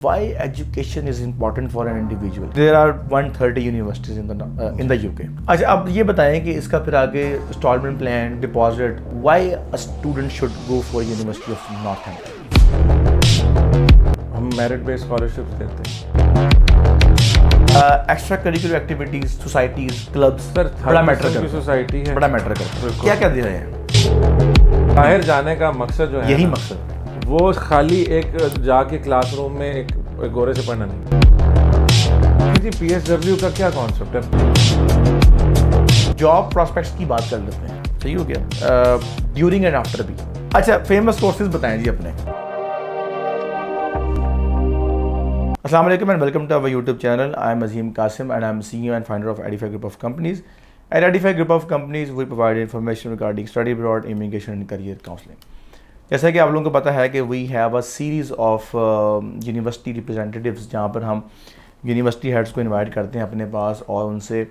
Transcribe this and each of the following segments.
Why education is important for an individual? There are 130 universities in the UK. अच्छा, अब ये बताएं कि इसका फिर आगे installment plan, deposit, why a student should go for University of Northampton? हम मेरिट बेस्ड स्कॉलरशिप देते हैं extra curricular activities, societies, clubs sir. बड़ा मैटर करता है, सोसाइटी है, बड़ा मैटर करता है। क्या क्या दे रहे हैं? बाहर जाने का मकसद जो है यही ना, मकसद वो खाली एक जाके क्लासरूम में एक गोरे से पढ़ना नहीं। जी PSW का क्या कॉन्सेप्ट है? जॉब प्रॉस्पेक्ट्स की बात कर लेते हैं, सही हो गया, ड्यूरिंग एंड आफ्टर भी। अच्छा, फेमस कोर्सेज बताएं जी अपने। अस्सलाम वालेकुम and welcome to our YouTube channel. I am Azeem Qasim and I am CEO and founder of Edify Group of Companies. At Edify Group of Companies, we provide information regarding study abroad, immigration and career counseling. जैसा कि आप लोगों को पता है कि we have a series of university representatives, जहाँ पर हम यूनिवर्सिटी हेड्स को इनवाइट करते हैं अपने पास और उनसे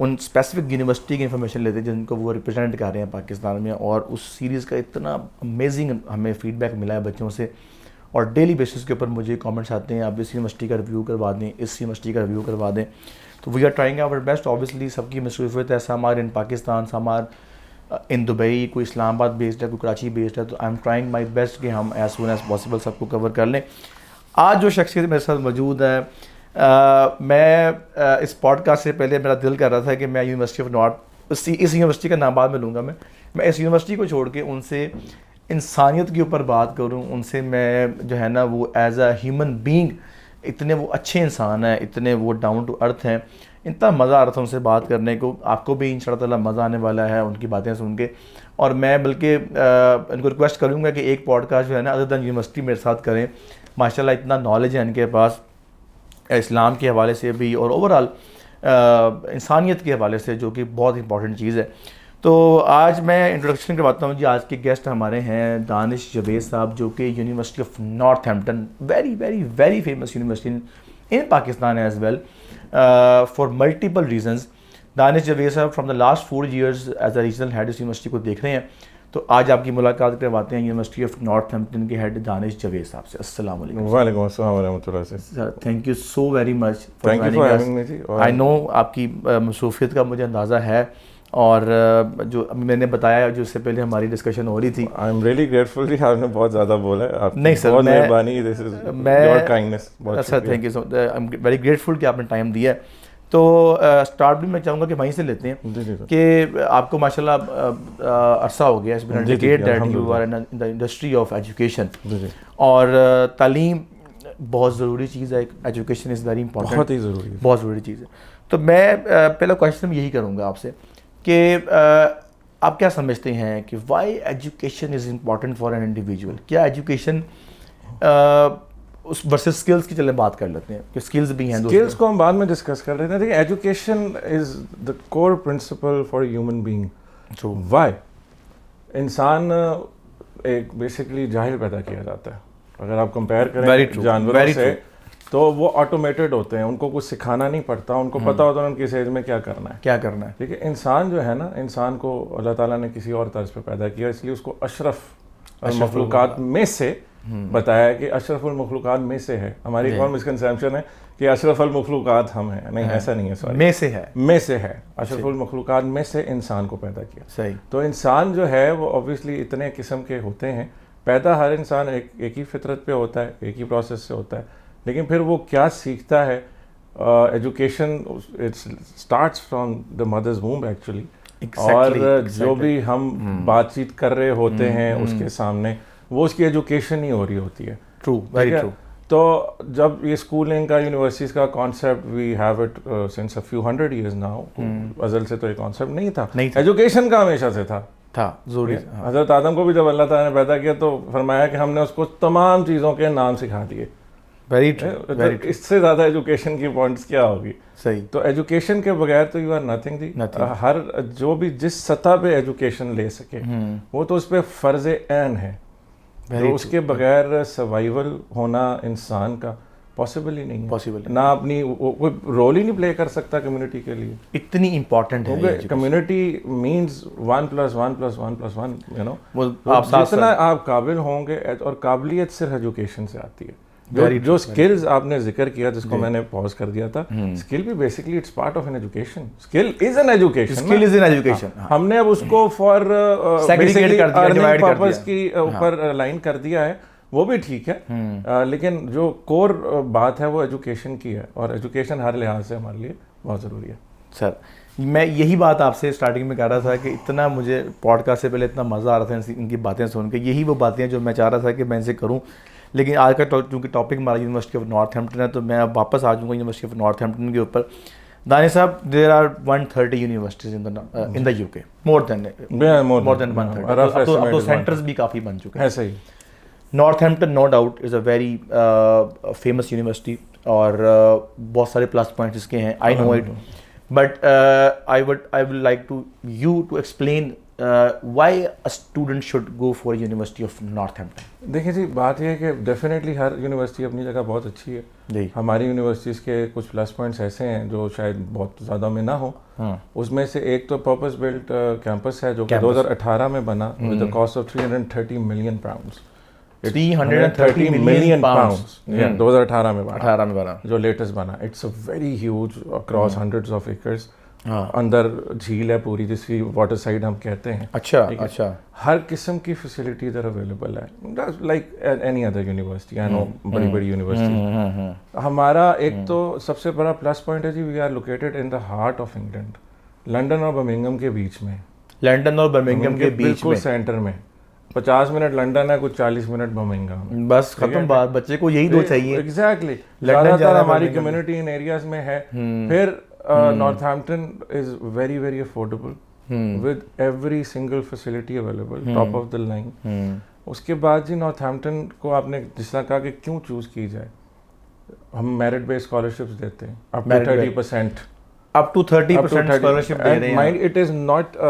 उन स्पेसिफिक यूनिवर्सिटी की इन्फॉर्मेशन लेते हैं जिनको वो रिप्रेजेंट कर रहे हैं पाकिस्तान में। और उस सीरीज़ का इतना अमेजिंग हमें फीडबैक मिला है बच्चों से, और डेली बेसिस के ऊपर मुझे कमेंट्स आते हैं, आप इस यूनिवर्सिटी का रिव्यू करवा दें, इस यूनिवर्सिटी का रिव्यू करवा दें। तो we are trying our best. Obviously सबकी मसरूफियत है, some are in Pakistan, some are in Dubai, कोई इस्लामाबाद बेस्ड है, कोई कराची बेस्ड है। तो I am trying my best कि हम एज सुन एज पॉसिबल सबको कवर कर लें। आज जो शख्सियत मेरे साथ मौजूद है, मैं इस पॉडकास्ट से पहले मेरा दिल कर रहा था कि मैं यूनिवर्सिटी ऑफ नॉर्थ, इस यूनिवर्सिटी का नाम बाद में लूँगा, मैं इस यूनिवर्सिटी को छोड़ के उनसे इंसानियत के ऊपर बात करूं, उनसे मैं जो है ना वो एज अ ह्यूमन बीइंग, इतने वो अच्छे इंसान हैं, इतने वो डाउन टू अर्थ हैं, इतना मज़ा आ रहा था उनसे बात करने को। आपको भी इंशाअल्लाह मज़ा आने वाला है उनकी बातें सुन के। और मैं बल्कि इनको रिक्वेस्ट करूँगा कि एक पॉडकास्ट जो है ना अदर दैन यूनिवर्सिटी मेरे साथ करें। माशाल्लाह इतना नॉलेज है इनके पास, इस्लाम के हवाले से भी और ओवरऑल इंसानियत के हवाले से, जो कि बहुत इंपॉर्टेंट चीज़ है। तो आज मैं इंट्रोडक्शन करवाता हूँ जी। आज के गेस्ट हमारे हैं दानिश जवेद साहब, जो कि university of Northampton, very very very famous university in Pakistan as well for multiple reasons. Danish Javed साहब from the last 4 years as a regional head इस यूनिवर्सिटी को देख रहे हैं। तो आज आपकी मुलाकात करवाते हैं यूनिवर्सिटी ऑफ नॉर्थहैम्पटन के हेड दानिश जवेद साहब से। अस्सलाम वालेकुम। वालेकुम अस्सलाम व रहमतुल्लाह sir, thank you so very much for having me. I know आपकी मसरूफियत का मुझे अंदाज़ा है, और जो मैंने बताया जो इससे पहले हमारी डिस्कशन हो रही थी। आई एम रियली ग्रेटफुल कि आपने बहुत ज़्यादा बोला है। आप नहीं सर, बहुत मैं मेहरबानी, दिस इज योर काइंडनेस। अच्छा, thank you so much, I am very grateful कि आपने टाइम दिया है। तो स्टार्ट भी मैं चाहूँगा कि वहीं से लेते हैं कि आपको माशाल्लाह अरसा हो गया, इसमें decade that you are in the industry of education. और तालीम बहुत ज़रूरी चीज़ है, एजुकेशन इज़ वेरी इंपॉर्टेंट, बहुत ही ज़रूरी है, बहुत ज़रूरी चीज़ है। तो मैं पहला क्वेश्चन यही करूँगा आपसे कि आप क्या समझते हैं कि why education is important for an individual? क्या एजुकेशन उस वर्सेस स्किल्स की चले बात कर लेते हैं कि स्किल्स भी हैं। स्किल्स को हम बाद में डिस्कस कर रहे थे। देखिए, education is the core principle for human being. True. Why? इंसान एक बेसिकली जाहिल पैदा किया जाता है। अगर आप कंपेयर करें जानवरों से, तो वो ऑटोमेटेड होते हैं, उनको कुछ सिखाना नहीं पड़ता, उनको पता होता है उनकी किस एज में क्या करना है। ठीक है, इंसान जो है ना, इंसान को अल्लाह ताला ने किसी और तर्ज पे पैदा किया, इसलिए उसको अशरफ मखलूकात में से बताया कि अशरफुल मखलूकात में से है। हमारी एक और मिसकंसेप्शन है कि अशरफुल मखलूकात हम हैं। नहीं, ऐसा नहीं है, सॉरी, में से है। अशरफुल मखलूकात में से इंसान को पैदा किया। सही। तो इंसान जो है वो ऑब्वियसली इतने किस्म के होते हैं। पैदा हर इंसान एक ही फितरत पे होता है, एक ही प्रोसेस से होता है, लेकिन फिर वो क्या सीखता है, education it starts from the mother's womb actually. और जो भी हम बातचीत कर रहे होते हैं उसके सामने, वो उसकी एजुकेशन ही हो रही होती है। True, very true. तो जब ये स्कूलिंग का, यूनिवर्सिटीज़ का concept, we have it since a few 100 years now. अज़ल से तो ये कॉन्सेप्ट नहीं था। एजुकेशन का हमेशा से था ज़रूरी। हज़रत आदम को भी जब अल्लाह ताला ने पैदा किया तो फरमाया कि हमने उसको तमाम चीज़ों के नाम सिखा दिए। Very true. इससे ज़्यादा एजुकेशन की पॉइंट्स क्या होगी? सही। तो एजुकेशन के बगैर तो यू आर नथिंग दी। हर जो भी जिस सतह पे एजुकेशन ले सके वो तो उस पर फ़र्ज़ ऐन है। तो उसके बगैर सर्वाइवल होना इंसान का पॉसिबल ही नहीं है। पॉसिबल ना अपनी कोई रोल ही नहीं प्ले कर सकता कम्युनिटी के लिए। इतनी इम्पोर्टेंट है कम्युनिटी मीन्स 1 + 1 + 1 + 1, यू नो। आप जितना आप काबिल होंगे, और काबिलियत सिर्फ एजुकेशन से आती है। जो स्किल्स आपने जिक्र किया जिसको मैंने पॉज कर दिया था, स्किल भी basically it's part of an education. Skill is an education, skill is an education. हमने अब उसको फॉर बेसिकली अर्निंग पर्पस की ऊपर लाइन कर दिया है, वो भी ठीक है, लेकिन जो कोर बात है वो एजुकेशन की है, और एजुकेशन हर लिहाज से हमारे लिए बहुत ज़रूरी है। सर मैं यही बात आपसे स्टार्टिंग में कह रहा था कि इतना मुझे पॉडकास्ट से पहले इतना मज़ा आ रहा था इनकी बातें सुन के, यही वो बातें हैं जो मैं चाह रहा था कि मैं इनसे करूं, लेकिन आज का चूँकि टॉपिक हमारा यूनिवर्सिटी ऑफ नॉर्थहैम्पटन है तो मैं अब वापस आ जाऊँगा यूनिवर्सिटी ऑफ नॉर्थहैम्पटन के ऊपर। दानिश साहब, there are 130 universities in the UK, more than 130। अब तो सेंटर्स भी काफ़ी बन चुके हैं। सही। Northampton no doubt is a very famous university, और बहुत सारे प्लस पॉइंट्स इसके हैं, I know it, but I would like you to explain why a student should go for university of Northampton. देखिए जी, बात यह है कि डेफिनेटली हर यूनिवर्सिटी अपनी जगह बहुत अच्छी है जी। हमारी यूनिवर्सिटीज़ के कुछ प्लस पॉइंट्स ऐसे हैं जो शायद बहुत ज़्यादा में ना हो। उसमें से एक तो पर्पस बिल्ट कैंपस है जो कि 2018 में बना with the cost of 330 million pounds. 330 million pounds 2018 में बना जो लेटेस्ट बना। It's a very huge across hundreds of acres. अंदर झील है पूरी जिसकी वाटर साइड हम कहते हैं। अच्छा। हर किस्म की फैसिलिटी इधर अवेलेबल है, like any other university. I know बड़ी यूनिवर्सिटी। हमारा एक तो सबसे बड़ा प्लस पॉइंट है जी, we are located in the heart of England, London और बर्मिंघम के बीच में। लंदन और बर्मिंघम के बीच बिल्कुल सेंटर में। 50 मिनट लंदन है, कुछ 40 मिनट बर्मिंघम, बस खत्म बात। बच्चे को यही दो चाहिए। एग्जैक्टली। ज़्यादातर हमारी कम्युनिटी इन एरियाज में है। फिर Northampton is very very affordable with every single facility available, top of the line। उसके बाद जी Northampton को आपने जिस तरह कहा कि क्यों चूज की जाए, हम मेरिट बेस्ड स्कॉलरशिप्स देते हैं up to 30%। up to 30% scholarship दे रहे हैं। Mind it is not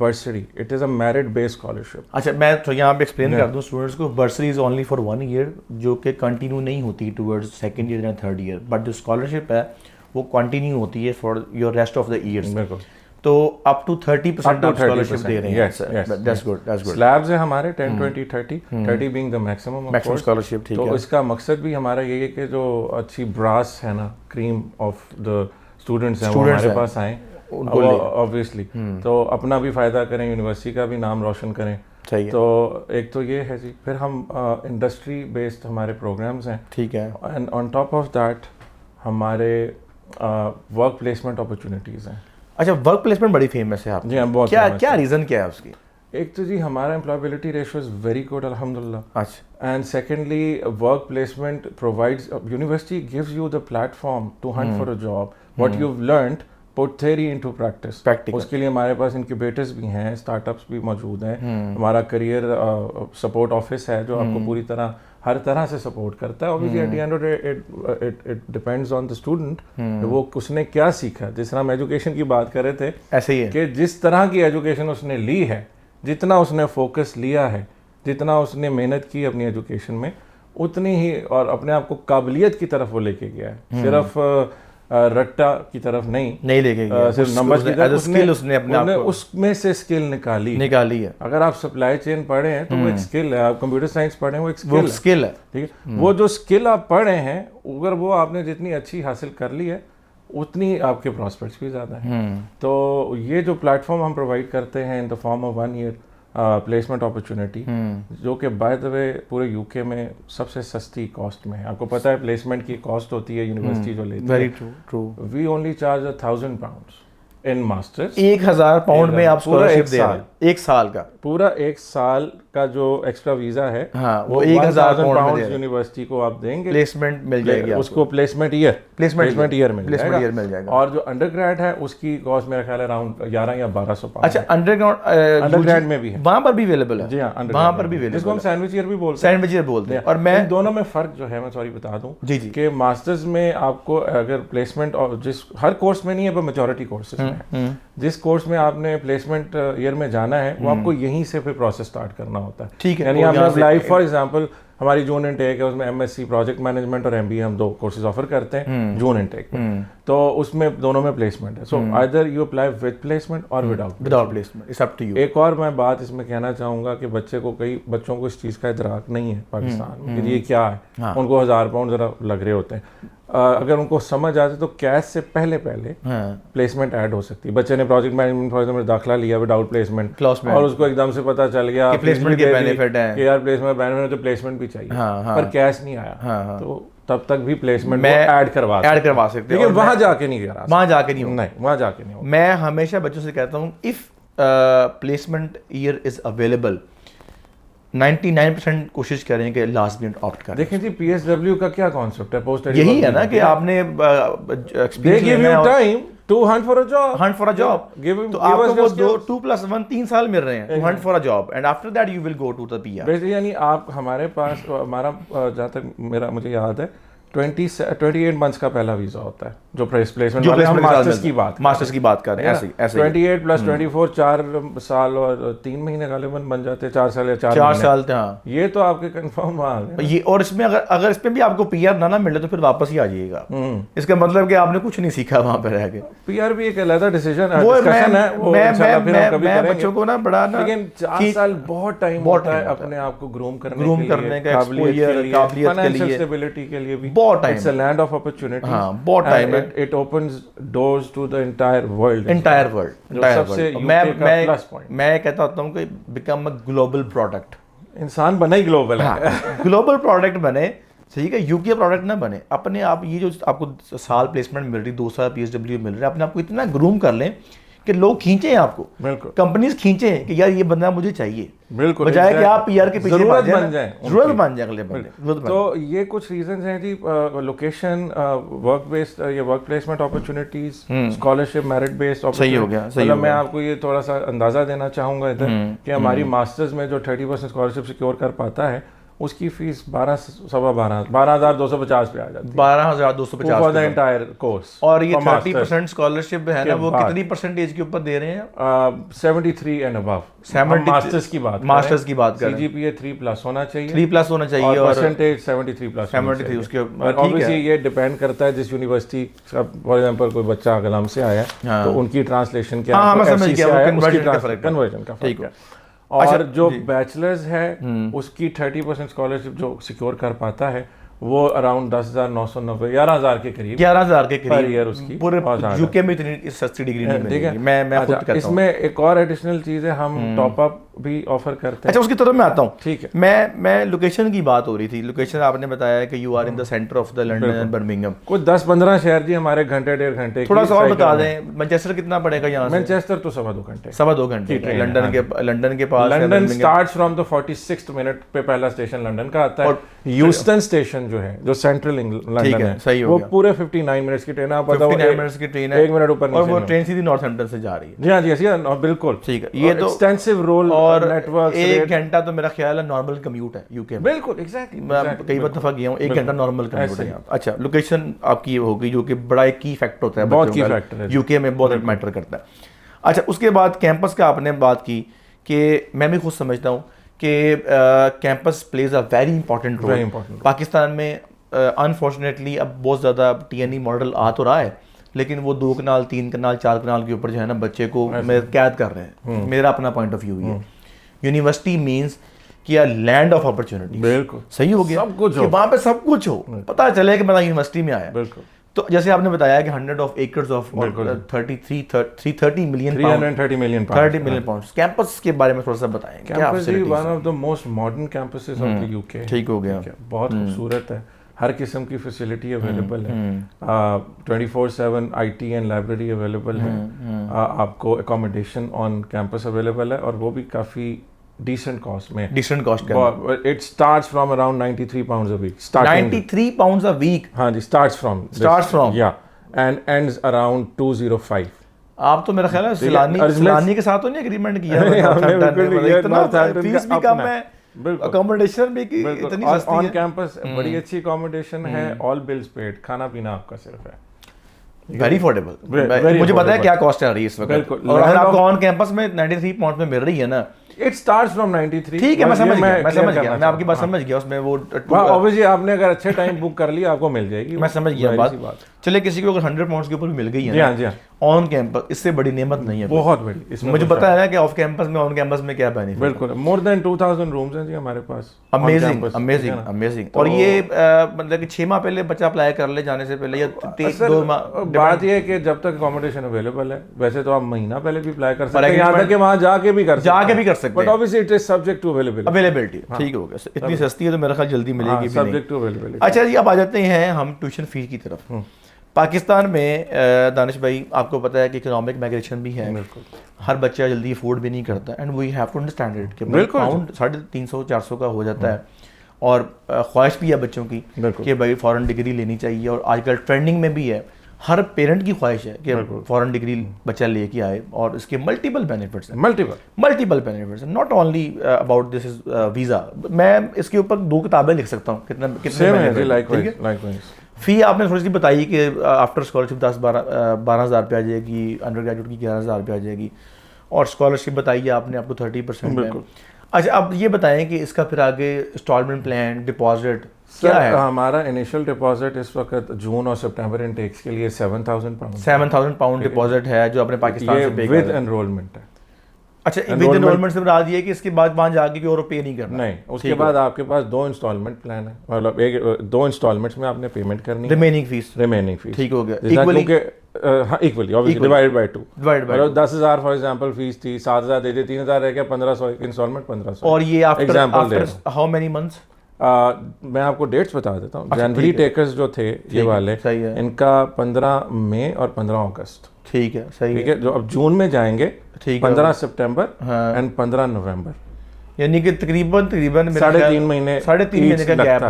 bursary, it is a merit based scholarship। अच्छा, मैं तो यहाँ पे एक्सप्लेन कर दूँ स्टूडेंट्स को, bursary is only for 1 year जो कि कंटिन्यू नहीं होती टुवर्ड्स सेकंड ईयर या थर्ड ईयर, बट जो स्कॉलरशिप है वो कंटिन्यू होती है for your rest of the years. तो अप टू 30% आप स्कॉलरशिप दे रहे हैं। That's good. स्लैब्स है हमारे 10 20 30 बीइंग द मैक्सिमम स्कॉलरशिप। ठीक है। तो इसका मकसद भी हमारा यही है कि जो अच्छी ब्रास है ना, क्रीम ऑफ द स्टूडेंट्स हैं वो हमारे पास आए ऑब्वियसली, तो अपना भी फायदा करें, यूनिवर्सिटी का भी नाम रोशन करें। चाहिए। तो एक तो ये है जी। फिर हम इंडस्ट्री बेस्ड हमारे प्रोग्राम्स हैं। ठीक है। And on top of that हमारे वर्क प्लेसमेंट अपॉर्चुनिटीज़ हैं। अच्छा, वर्क प्लेसमेंट बड़ी फेमस है आप? जी हाँ, बहुत। क्या रीज़न क्या है उसकी? एक तो जी हमारा employability ratio is very good अल्हम्दुलिल्लाह। अच्छा। And secondly work placement provides, university gives you the platform to hunt for a job, what you have learned put theory into practice. उसके लिए हमारे पास इनक्यूबेटर्स भी हैं, स्टार्टअप्स भी मौजूद हैं। हमारा करियर सपोर्ट ऑफिस है जो आपको पूरी तरह हर तरह से सपोर्ट करता है। Obviously at the end of the it depends on the student, वो उसने क्या सीखा। जिस तरह हम एजुकेशन की बात कर रहे थे, ऐसे ही है कि जिस तरह की एजुकेशन उसने ली है, जितना उसने फोकस लिया है, जितना उसने मेहनत की अपनी एजुकेशन में, उतनी ही और अपने आप को काबिलियत की तरफ वो लेके गया है। सिर्फ रट्टा की तरफ नहीं लेके गया, सिर्फ नंबर की तरफ। उसने अपने आप को उसमें से स्किल निकाली है। अगर आप सप्लाई चेन पढ़े हैं तो वो एक स्किल है, आप कंप्यूटर साइंस पढ़े हैं वो एक स्किल है। ठीक है। वो जो स्किल आप पढ़े हैं, अगर वो आपने जितनी अच्छी हासिल कर ली है, उतनी आपके प्रॉस्पेक्ट्स भी ज़्यादा हैं। तो ये जो प्लेटफॉर्म हम प्रोवाइड करते हैं in the form of 1 year placement opportunity, जो कि बाय द वे पूरे यूके में सबसे सस्ती कॉस्ट में है। आपको पता है प्लेसमेंट की कॉस्ट होती है यूनिवर्सिटी जो लेती है। Very true. We only charge 1000 pounds in masters. 1000 pound में आप स्कॉलरशिप दे रहे हैं? एक साल का? पूरा एक साल का जो एक्स्ट्रा वीजा है, हाँ, वो 1000 पाउंड यूनिवर्सिटी को आप देंगे। प्लेसमेंट मिल जाएगी उसको, प्लेसमेंट ईयर मिल जाएगा। और जो अंडरग्रेड है उसकी कॉस्ट मेरा ख्याल है अराउंड 11 या 1200 पाउंड। अच्छा, अंडरग्रेड में भी है, वहां पर भी अवेलेबल है? जी हाँ, वहां पर भी जिसको हम सैंडविच ईयर भी बोलते हैं। और मैं दोनों में फर्क जो है, मैं सॉरी बता दूं जी कि मास्टर्स में आपको अगर प्लेसमेंट, और जिस हर कोर्स में नहीं है पर मेजॉरिटी कोर्सेज में, जिस कोर्स में आपने प्लेसमेंट ईयर में जाना है वो आपको यहीं से फिर प्रोसेस स्टार्ट करना होता है। ठीक है, यानी हमने अप्लाई, फॉर एग्जांपल हमारी जून इनटेक है, उसमें एमएससी प्रोजेक्ट मैनेजमेंट और एमबीए हम 2 कोर्सेज ऑफर करते हैं जून इनटेक में, तो उसमें दोनों में प्लेसमेंट है। So either you apply with placement और without placement, it's up to you. एक और मैं बात इसमें कहना चाहूँगा कि कई बच्चों को इस चीज़ का इदराक नहीं है पाकिस्तान में कि ये क्या है। हाँ। उनको 1000 पाउंड ज़रा लग रहे होते हैं। अगर उनको समझ आते तो कैश से पहले प्लेसमेंट ऐड हो सकती है। बच्चे ने प्रोजेक्ट मैनेजमेंट फॉर एग्जांपल दाखिला लिया विदाउट प्लेसमेंट और उसको एकदम से पता चल गया कि प्लेसमेंट के बेनिफिट है कि यार प्लेसमेंट बेनिफिट है, तो प्लेसमेंट भी चाहिए। पर कैश नहीं आया, तो तब तक भी प्लेसमेंट में ऐड करवा सकते हैं, लेकिन वहां जाके नहीं करा, वहां जाके नहीं हो। मैं हमेशा बच्चों से कहता हूँ if placement year is available, 99% कोशिश करें कि लास्ट मिनट ऑप्ट करें। देखें जी, पीएसडब्ल्यू का क्या कॉन्सेप्ट है, पोस्ट यही है ना कि आपने they give you time to hunt for a job, तो आपको वो 2+1 3 साल मिल रहे हैं to hunt for a job and after that you will go to the PR। Basically यानी आप हमारे पास, हमारा जहाँ तक मुझे याद है 28 मंथ्स का पहला वीजा होता है जो प्लेसमेंट वाले, हम मास्टर्स की बात कर रहे हैं, ऐसे 28 + 24 4 साल और 3 महीने गालिबन बन जाते हैं, 4 साल या 4 साल। हाँ, ये तो आपके कंफर्म आ गए ये। और इसमें अगर इसमें भी आपको पीआर ना मिले तो फिर वापस ही आ जाइएगा। इसका मतलब कि आपने कुछ नहीं सीखा वहां पर रह के। पीआर भी एक अलग डिसीजन है, डिस्कशन है, वो इंशाल्लाह फिर हम कभी करेंगे। बच्चों को ना बड़ा ना, लेकिन 4 साल बहुत टाइम होता है अपने आप को ग्रूम करने का, काबिलियत के लिए, स्टेबिलिटी के लिए भी बहुत time. It's a land of opportunity। हाँ, बहुत टाइम है। It opens doors to the entire world। सबसे मैं कहता होता हूँ कि become a global product। इंसान बना ही ग्लोबल है। ग्लोबल प्रोडक्ट बने, ठीक है, यूके प्रोडक्ट ना बने। अपने आप ये जो आपको साल प्लेसमेंट मिल रही, 2 साल पीएसडब्ल्यू मिल रहा है, अपने आपको इतना ग्रूम कर लें कि लोग खींचे हैं आपको, बिल्कुल कंपनीज खींचे हैं कि यार ये बंदा मुझे चाहिए, बिल्कुल, बजाय कि आप पीआर के पीछे जरूरत बन जाए अगले बंदे। तो ये कुछ रीजंस हैं जी, लोकेशन, वर्क बेस्ड, ये work placement opportunities, scholarship, merit based. सही हो गया। मतलब मैं आपको ये थोड़ा सा अंदाजा देना चाहूंगा इधर कि हमारी मास्टर्स में जो 30% स्कॉलरशिप सिक्योर कर पाता है, उसकी फीस 12,250 पे आ जाती है। 12,250 फॉर द एंटायर कोर्स। और ये 30% स्कॉलरशिप है ना, वो कितनी परसेंटेज के ऊपर दे रहे हैं? 73 एंड अबव। मास्टर्स की बात करें, सीजीपीए 3+ होना चाहिए, 3+ होना चाहिए, और परसेंटेज 73+। 73 उसके ऑब्वियसली ये डिपेंड करता है जिस यूनिवर्सिटी का, फॉर एग्जांपल कोई बच्चा गलम से आया है तो उनकी ट्रांसलेशन क्या है, कन्वर्जन का फर्क है। और जो बैचलर्स है उसकी 30% स्कॉलरशिप जो सिक्योर कर पाता है वो अराउंड 10,990 11,000 के करीब पर ईयर उसकी पूरे यूके में इतनी सस्ती डिग्री नहीं मिलेगी। मैं खुद कहता हूं इसमें एक और एडिशनल चीज है, हम टॉप अप भी ऑफर करते हैं। अच्छा, उसकी तरफ मैं आता हूं। ठीक है, मैं लोकेशन की बात हो रही थी। लोकेशन आपने बताया कि you are in the centre of the London and Birmingham. कुछ 10-15 शहर जी हमारे घंटे 1.5 घंटे। थोड़ा सा और बता दें, मैनचेस्टर कितना पड़ेगा यहाँ से? मैनचेस्टर तो 2.5 घंटे। लंदन के पास, London starts from the 46th minute पे पहला स्टेशन लंदन का आता है। ह्यूस्टन स्टेशन जो है, जो सेंट्रल लंदन है, सही वो पूरे 59 मिनट्स की ट्रेन है। आप बताओ, 59 मिनट्स की ट्रेन है, 1 मिनट ऊपर, और वो ट्रेन सीधी नॉर्थहैम्पटन से जा रही है। जी हाँ, जी बिल्कुल, ठीक है। ये तो एक्सटेंसिव रोल और नेटवर्क, 1 घंटा तो मेरा ख्याल है नॉर्मल कम्यूट है यूके में। बिल्कुल, एग्जैक्टली। मैं कई बार दफा गया हूँ, 1 घंटा नॉर्मल कम्यूट है। अच्छा, लोकेशन आपकी ये होगी जो कि बड़ा एक की फैक्टर होता है, बहुत की फैक्टर है यूके में, बहुत मैटर करता है। अच्छा, उसके बाद कैंपस का आपने बात की कि मैं भी खुद समझता हूँ कि campus plays a very important role. Pakistan में अनफॉर्चुनेटली अब बहुत ज़्यादा टीएनई मॉडल आ तो रहा है, लेकिन वो 2 कनाल 3 कनाल 4 कनाल के ऊपर जो है ना बच्चे को कैद कर रहे हैं। मेरा अपना पॉइंट ऑफ व्यू है, यूनिवर्सिटी मीन्स कि लैंड ऑफ अपॉर्चुनिटी। बिल्कुल सही हो गया, सब कुछ हो, वहाँ पे सब कुछ हो, पता चले कि मैं यूनिवर्सिटी में आया। बिल्कुल। तो जैसे आपने बताया कि 100 acres of 330 million pounds campus के बारे में थोड़ा सा बताएं। कैंपस जी one of the most modern campuses of the UK. ठीक हो गया, बहुत खूबसूरत है, हर किस्म की फैसिलिटी अवेलेबल है, 24/7 IT एंड लाइब्रेरी अवेलेबल है, आपको अकोमोडेशन ऑन कैंपस अवेलेबल है, और वो भी काफ़ी decent cost में। Decent cost it starts from around 93 pounds a week। 93 pounds a week? हाँ जी, starts from yeah and ends around 205। आप तो मेरा ख्याल है सिलानी के साथ तो नहीं एग्रीमेंट किया? फीस भी कम है, अकोमोडेशन भी की इतनी सस्ती है, ऑन कैंपस बड़ी अच्छी अकोमोडेशन है, ऑल बिल्स पेड, खाना पीना आपका सिर्फ है, वेरी अफोर्डेबल। मुझे पता है क्या कॉस्ट आ रही है इस वक्त, और अगर आपको ऑन कैंपस में 93 पाउंड में मिल रही है ना, इट स्टार्ट्स फ्रॉम 93। ठीक है, मैं समझ गया, मैं आपकी बात समझ गया। उसमें वो ऑब्वियसली आपने अगर अच्छे टाइम बुक कर लिया आपको मिल जाएगी, मैं समझ गया बात। चलिए किसी को अगर 100 पाउंड के ऊपर भी मिल गई है जी ऑन कैंपस, इससे बड़ी नेमत नहीं है, बहुत बड़ी। मुझे पता है ना कि ऑफ कैंपस में ऑन कैंपस में क्या बेनिफिट। बिल्कुल, मोर देन 2000 रूम्स हैं जी हमारे पास। अमेजिंग। और ये मतलब कि 6 माह पहले बच्चा अप्लाई कर ले जाने से पहले, या 2 माह? बात ये है कि जब तक अकोमोडेशन अवेलेबल है, वैसे तो आप महीना पहले भी अप्लाई कर सकते हैं, यहाँ तक कि वहाँ जाके भी कर सकते हैं, but obviously it is subject to availability. ठीक हो गया, इतनी सस्ती है तो मेरा ख्याल जल्दी मिलेगी। Subject to availability. अच्छा जी, अब आ जाते हैं हम ट्यूशन फीस की तरफ। पाकिस्तान में दानिश भाई आपको पता है कि इकोनॉमिक माइग्रेशन भी है, हर बच्चा जल्दी अफोर्ड भी नहीं करता, and we have to understand it कि पाउंड 350-400 का हो जाता है, और ख्वाहिश भी है बच्चों की कि भाई फॉरेन डिग्री लेनी चाहिए, और आजकल ट्रेंडिंग में भी है, हर पेरेंट की ख्वाहिश है कि फॉरेन डिग्री बच्चा लेके आए, और इसके मल्टीपल बेनिफिट्स हैं, मल्टीपल बेनिफिट्स हैं, not only about this is visa. मैं इसके ऊपर 2 किताबें लिख सकता हूँ, कितने फ़ी आपने थोड़ी सी बताई कि आफ्टर स्कॉलरशिप 12 हज़ार रुपये आ जाएगी, अंडर ग्रेजुएट की 11 हज़ार रुपये आ जाएगी, और स्कॉलरशिप बताइए आपने आपको 30% है। अच्छा, अब ये बताएं कि इसका फिर आगे इंस्टॉलमेंट प्लान, डिपॉजिट क्या है? हमारा इनिशियल डिपॉजिट इस वक्त जून और सितंबर इनटेक्स के लिए 7,000 पाउंड डिपॉजिट है जो अपने पाकिस्तान से पे विद एनरोलमेंट है। अच्छा, विद एनरोलमेंट से बता दिए कि इसके बाद वहाँ जाके कोई और पे नहीं करना? नहीं, उसके बाद आपके पास 2 इंस्टॉलमेंट प्लान है, मतलब 2 इंस्टॉलमेंट्स में आपने पेमेंट करनी है, रिमेनिंग फीस। ठीक हो गया, इक्वली ऑब्वियसली डिवाइडेड बाय 2, मतलब 10,000 फॉर एग्जांपल फीस थी, 7,000 दे दिए, 3,000 रह गया, 1,500 इंस्टॉलमेंट 1,500। और ये आफ्टर हाउ मेनी मंथ्स? मैं आपको डेट्स बता देता हूँ। जनवरी टेकर्स जो थे ये वाले, इनका 15 मई और 15 अगस्त। ठीक है, सही है। जो अब जून में जाएंगे 15 सितंबर एंड 15 नवंबर, यानी कि तकरीबन 3.5 महीने का गैप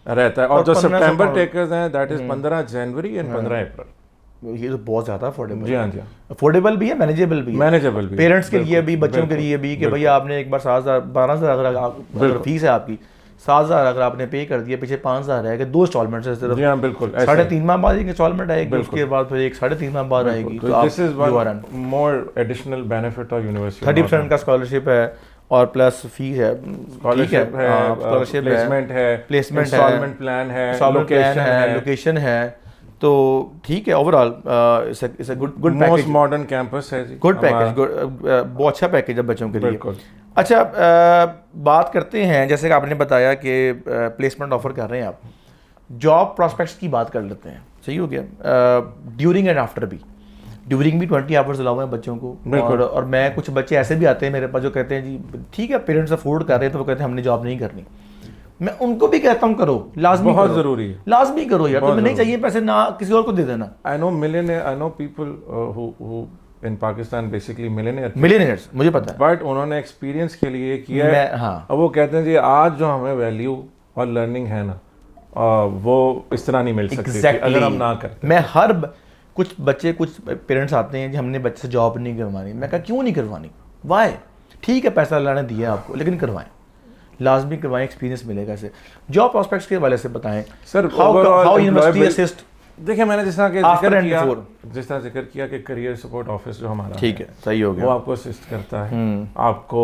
रहता है। और जो सितंबर टेकर्स हैं दैट इज 15 जनवरी एंड 15 अप्रैल। ये तो बहुत ज्यादा अफोर्डेबल। जी हाँ, जी अफोर्डेबल भी है, मैनेजेबल भी, पेरेंट्स के लिए भी, बच्चों के लिए भी, कि भैया आपने एक बार 7,000 12,000 अगर फीस है आपकी, 7,000 अगर आपने पे कर दिया, पीछे 5,000 है कि 2 इंस्टॉलमेंट है सिर्फ। जी हाँ, बिल्कुल 3.5 माह बाद एक इंस्टॉलमेंट आएगी, उसके बाद फिर एक 3.5 माह बाद आएगी। तो this is one more additional benefit of university. 30% का स्कॉलरशिप है और प्लस फीस है, स्कॉलरशिप है, प्लेसमेंट है, इंस्टॉलमेंट प्लान है, लोकेशन है, तो ठीक है। Overall it's a good package, most modern campus है जी, गुड पैकेज, बहुत अच्छा पैकेज है बच्चों के लिए। अच्छा, बात करते हैं, जैसे कि आपने बताया कि प्लेसमेंट ऑफर कर रहे हैं आप, जॉब प्रॉस्पेक्ट्स की बात कर लेते हैं, सही हो गया। ड्यूरिंग एंड आफ्टर भी, ड्यूरिंग भी 20 आवर्स अलाउ हैं बच्चों को, और मैं कुछ बच्चे ऐसे भी आते हैं मेरे पास जो कहते हैं जी ठीक है पेरेंट्स अफोर्ड कर रहे हैं तो वो कहते हैं हमने जॉब नहीं करनी। मैं उनको भी कहता हूँ करो, लाजमी, बहुत जरूरी है, लाजमी करो यार, तुम्हें नहीं चाहिए पैसे ना किसी और को दे देना। I know people who in Pakistan basically millionaires, मुझे पता है, बट उन्होंने एक्सपीरियंस के लिए किया है। हाँ, अब वो कहते हैं जी आज जो हमें वैल्यू और लर्निंग है ना, वो इस तरह नहीं मिल सकती अगर हम ना करते। मैं कुछ पेरेंट्स आते हैं जी हमने बच्चे से जॉब नहीं करवानी, मैं कहा क्यों नहीं करवानी, वाई? ठीक है पैसा लाने दिया आपको, लेकिन करवाएं, लाजमी करवाएं, एक्सपीरियंस मिलेगा इससे। जॉब प्रोस्पेक्ट्स के हवाले से बताएं सर, हाउ यूनिवर्सिटी असिस्ट। देखिए, मैंने जिस तरह जिक्र किया कि करियर सपोर्ट ऑफिस जो हमारा, ठीक है, सही हो गया, वो आपको असिस्ट करता है, आपको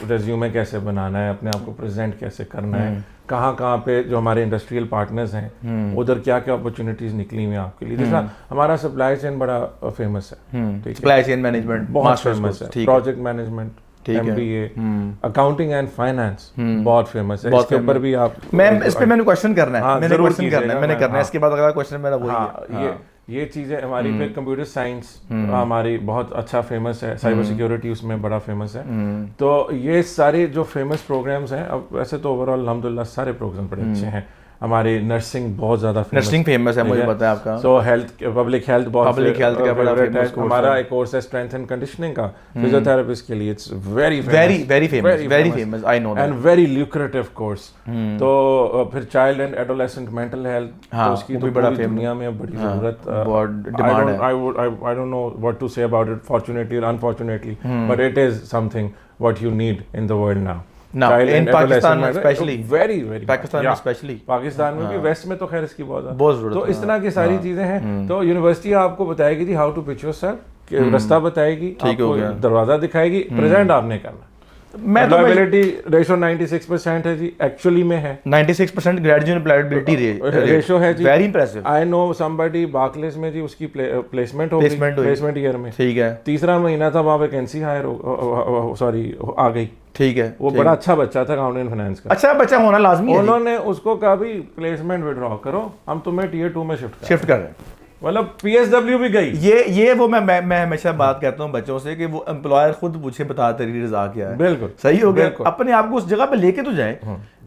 रेज्यूमे कैसे बनाना है, अपने आप को प्रेजेंट कैसे करना है, कहाँ पे जो हमारे इंडस्ट्रियल पार्टनर्स हैं उधर क्या क्या अपॉर्चुनिटीज निकली हुई हैं आपके लिए। जैसा हमारा सप्लाई चेन बड़ा फेमस है, सप्लाई चेन मैनेजमेंट बहुत फेमस है, project management, MBA, accounting and finance बहुत फेमस है। इसके ऊपर भी आप, इस पे मैंने क्वेश्चन करना है, मैंने करना है, इसके बाद अगला क्वेश्चन मेरा वही है। ये चीज़ें हमारी फिर कंप्यूटर साइंस हमारी बहुत अच्छा फेमस है, साइबर सिक्योरिटी उसमें बड़ा फेमस है। तो ये सारे जो फेमस प्रोग्राम्स हैं, अब वैसे तो ओवरऑल अल्हम्दुलिल्लाह सारे प्रोग्राम बड़े अच्छे हैं। हमारी नर्सिंग बहुत ज़्यादा फेमस है, मुझे पता है आपका। सो हेल्थ, पब्लिक हेल्थ का बड़ा फेमस है। हमारा एक कोर्स है स्ट्रेंथ एंड कंडीशनिंग का, फिजियोथेरेपिस्ट के लिए। It's very famous, I know that, and very lucrative course. तो फिर child and adolescent mental health, तो उसकी तो पूरी दुनिया में बड़ी ज़रूरत, डिमांड है। I don't know what to say about it, fortunately और unfortunately, but it is something what you need in the world now. in Pakistan especially, very Pakistan में especially, पाकिस्तान में भी, वेस्ट में तो खैर इसकी बहुत ज़रूरत। तो इस तरह की सारी चीज़ें हैं। तो यूनिवर्सिटी आपको बताएगी थी हाउ टू पिच योरसेल्फ, रास्ता बताएगी, आपको दरवाज़ा दिखाएगी, प्रेजेंट आपने करना। एम्प्लॉयबिलिटी रेशो 96% है जी, एक्चुअली में है 96% ग्रेजुएट एम्प्लॉयबिलिटी रेशो है जी। Very impressive. I know somebody Barclays में जी, उसकी प्लेसमेंट हो गई, प्लेसमेंट ईयर में, ठीक है, तीसरा महीना था वहाँ वैकेंसी हायर सॉरी आ गई, ठीक है, वो बड़ा अच्छा बच्चा था अकाउंटिंग फाइनेंस का, अच्छा बच्चा होना लाजमी है। उन्होंने उसको कहा भी प्लेसमेंट विड्रॉ करो, हम तुम्हें टियर 2 में शिफ्ट कर रहे हैं, मतलब पीएसडब्ल्यू भी गई। ये वो मैं हमेशा बात करता हूँ बच्चों से कि वो एम्प्लॉयर खुद पूछे बता तेरी रजा क्या है। बिल्कुल सही हो गया, अपने आप को उस जगह पे लेके तो जाए,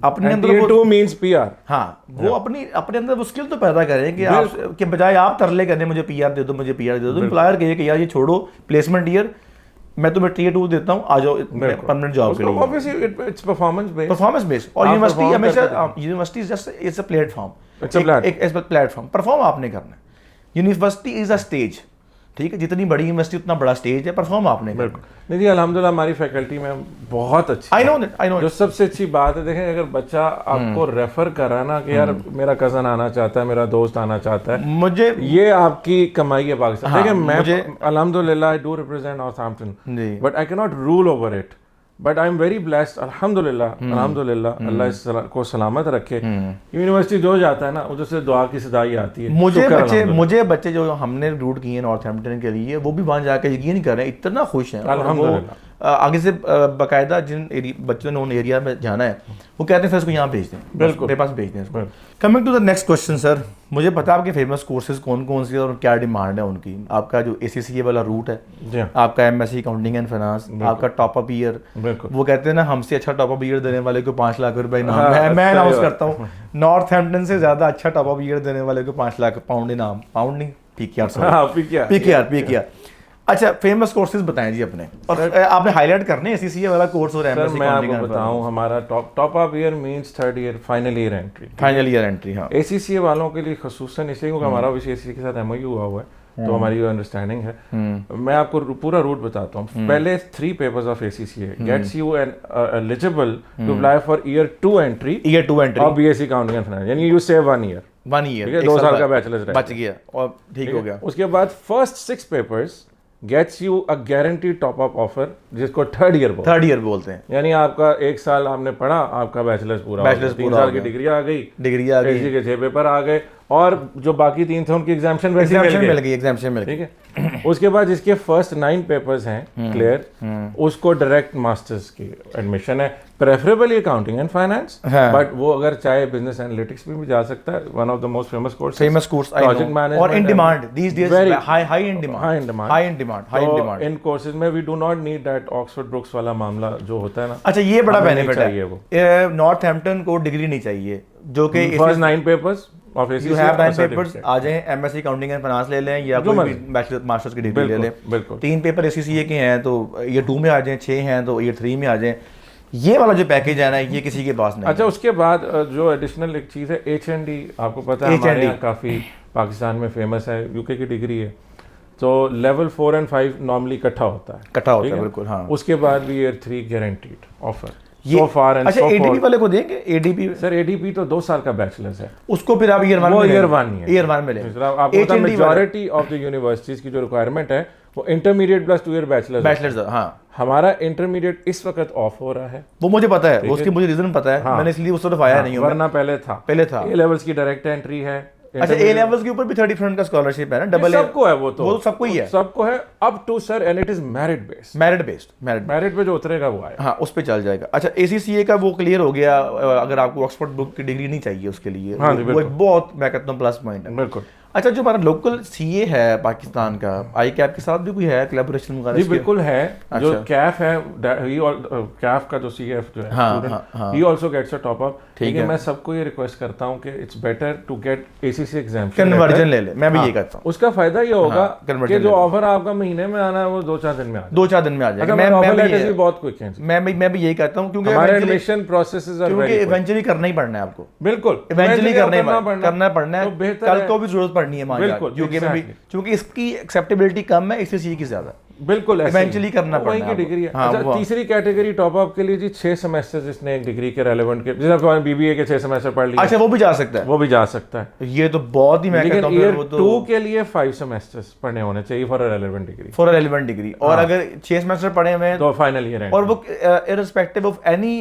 अपने अंदर टियर 2 मींस पीआर। हाँ, वो अपने अंदर वो स्किल तो पैदा करें कि आप के बजाय आप तरले करने मुझे पीआर दे दो, मुझे पीआर दे दो, एम्प्लॉयर कहे कि यार ये छोड़ो प्लेसमेंट ईयर, मैं तुम्हें टियर 2 देता हूँ, आ जाओ परमानेंट जॉब के लिए। ऑब्वियसली इट्स परफॉर्मेंस बेस्ड, और यूनिवर्सिटी हमेशा university just it's a platform, एक प्लेटफॉर्म परफॉर्म आपने करना है। यूनिवर्सिटी इज अ स्टेज, ठीक है, जितनी बड़ी यूनिवर्सिटी उतना बड़ा स्टेज है, परफॉर्म आपने करना है। नहीं जी, अल्हम्दुलिल्लाह हमारी फैकल्टी में बहुत अच्छी, आई नो जो सबसे अच्छी बात है, देखें अगर बच्चा आपको रेफर कर रहा है ना कि यार मेरा कजन आना चाहता है, मेरा दोस्त आना चाहता है, मुझे ये आपकी कमाई है पाकिस्तान। देखिए मैं अल्हम्दुलिल्लाह I do represent Northampton, but I can not rule over it, but I am very blessed अल्हम्दुलिल्लाह, अल्लाह को सलामत रखे। यूनिवर्सिटी जो जाता है ना उधर से दुआ की सदाई आती है। मुझे बच्चे जो हमने रूट किए हैं नॉर्थहैम्पटन के लिए, वो भी वहाँ जाकर यकीन कर रहे हैं, इतना खुश हैं अल्हम्दुलिल्लाह। आगे से बाकायदा जिन बच्चों ने उन एरिया में जाना है वो कहते हैं सर इसको यहाँ भेज दें, बिल्कुल मेरे पास भेज दें। Coming to the next question sir, मुझे पता है आपके फेमस कोर्सेज कौन कौन से और क्या डिमांड है उनकी। आपका जो ACCA वाला रूट है, आपका MSc अकाउंटिंग एंड फाइनेंस, आपका टॉप अप ईयर, वो कहते हैं ना हमसे अच्छा टॉप अप ईयर देने वाले को 5 लाख रुपए इनाम। मैं अनाउंस करता हूँ नॉर्थहैम्पटन से ज्यादा अच्छा टॉप अप ईयर देने वाले को 5 लाख पाउंड इनाम, पाउंड नहीं PKR। अच्छा, फेमस कोर्सेज बताएं जी अपने, और आपने हाईलाइट करने ACCA वाला कोर्स और MSc मैं आपको बताऊं, हमारा top up year means third year final year entry. हाँ, ACCA वालों के लिए खसूसन इसलिए क्योंकि हमारा भी ACCA के साथ MOU हुआ हुआ है, तो हमारी अंडरस्टैंडिंग है। मैं आपको पूरा रूट बताता हूँ। पहले 3 papers of ACCA gets you eligible to apply for year 2 entry of BSc accounting and finance, यानी यू सेव 1 ईयर, 2 साल का बैचलर्स बच गया और ठीक हो गया। उसके बाद first 6 papers gets you a guarantee top up offer, जिसको थर्ड ईयर बोलते हैं, यानी आपका 1 साल आपने पढ़ा, आपका बैचलर्स पूरा 3 साल की डिग्री आ गई, के 6 पेपर आ गए, और जो बाकी 3 थे उनकी एग्जाम्पशन मिल गई, ठीक है। उसके बाद जिसके फर्स्ट 9 पेपर्स हैं क्लियर, उसको डायरेक्ट मास्टर्स की एडमिशन है, preferably accounting and finance, but वो अगर चाहे बिजनेस एनालिटिक्स में भी जा सकता है। One of the most famous course project management, और in demand these days, high in demand. इन कोर्सेज में we do not need that Oxford Brookes वाला मामला जो होता है ना। अच्छा, ये बड़ा बेनिफिट है, वो नॉर्थहैम्पटन को डिग्री नहीं चाहिए, जो कि first 9 papers of ACCA, you have 9 papers आ जाएं, MSc अकाउंटिंग एंड फाइनेंस ले लें या कोई भी बैचलर मास्टर्स की डिग्री ले लें। 3 पेपर ACCA के हैं तो ईयर 2 में आ जाएं, 6 हैं तो ईयर 3 में आ जाएं। ये वाला जो पैकेज है ना, ये किसी के पास नहीं। अच्छा, उसके बाद जो एडिशनल एक चीज़ है HND, आपको पता है हमारे यहाँ काफ़ी पाकिस्तान में फेमस है, UK की डिग्री है, तो लेवल 4 और 5 नॉर्मली इकट्ठा होता है बिल्कुल। हाँ, उसके बाद भी year 3 guaranteed offer so far and अच्छा, so ADP वाले को देंगे? ADP सर, ADP तो 2 साल का बैचलर्स है, उसको फिर आप ईयर 1 में ले। आपको मेजॉरिटी ऑफ द यूनिवर्सिटीज की जो रिक्वायरमेंट है वो इंटरमीडिएट प्लस 2 ईयर बैचलर्स। हाँ, हमारा इंटरमीडिएट इस वक्त ऑफ हो रहा है, वो मुझे पता है, उसकी मुझे रीजन पता है। मैंने इसलिए उस तरफ आया नहीं हूं, वरना पहले था A लेवल्स की डायरेक्ट एंट्री है। अच्छा, A लेवल्स के ऊपर भी 30% का स्कॉलरशिप है ना, डबल सबको है, वो सबको ही है, सबको है up to sir, and it is merit based पे जो उतरेगा वो आएगा। हाँ, उस पे चल जाएगा। अच्छा, ACCA का वो क्लियर हो गया, अगर आपको ऑक्सफोर्ड बुक की डिग्री नहीं चाहिए उसके लिए, वो एक बहुत मैं कहता हूँ प्लस पॉइंट है। बिल्कुल। अच्छा, जो हमारा लोकल CA है पाकिस्तान का, ICAP के साथ भी कोई है कोलैबोरेशन वगैरह? जी बिल्कुल है। जो CAF है, CAF का जो CF जो है, he also gets a top up. ठीक है, मैं सबको ये रिक्वेस्ट करता हूँ कि it's better to get ACCA exemption, conversion ले ले। मैं भी ये कहता हूँ, उसका फायदा ये होगा कि जो ऑफर आपका महीने में आना है वो 2-4 दिन में आ जाएगा। मैं भी बहुत क्विक है, मैं भी यही कहता हूँ, क्योंकि हमारे admission processes are very, eventually करना ही पड़ना है आपको। बिल्कुल, इवेंचुअली करना पड़ना है, कल को भी जरूरत पड़नी है यूके में भी, क्योंकि इसकी एक्सेप्टेबिलिटी कम है ACCA की ज्यादा। बिल्कुल इवेंचुअली करना पड़ना वही की डिग्री है। हाँ, अच्छा, तीसरी कैटेगरी टॉप अप के लिए जी 6 सेमेस्टर जिसने एक डिग्री के रेलेवेंट के, जैसे बीबीए के 6 सेमेस्टर पढ़ लिए, अच्छा वो भी जा सकता है, वो भी जा सकता है। ये तो बहुत ही, मैं कहता हूं ईयर वो 2 के लिए 5 सेमेस्टर्स पढ़ने होने चाहिए for a relevant degree, for relevant degree. और अगर 6 सेमेस्टर पढ़े हुए हैं तो फाइनल ईयर है। और वो इररिस्पेक्टिव ऑफ एनी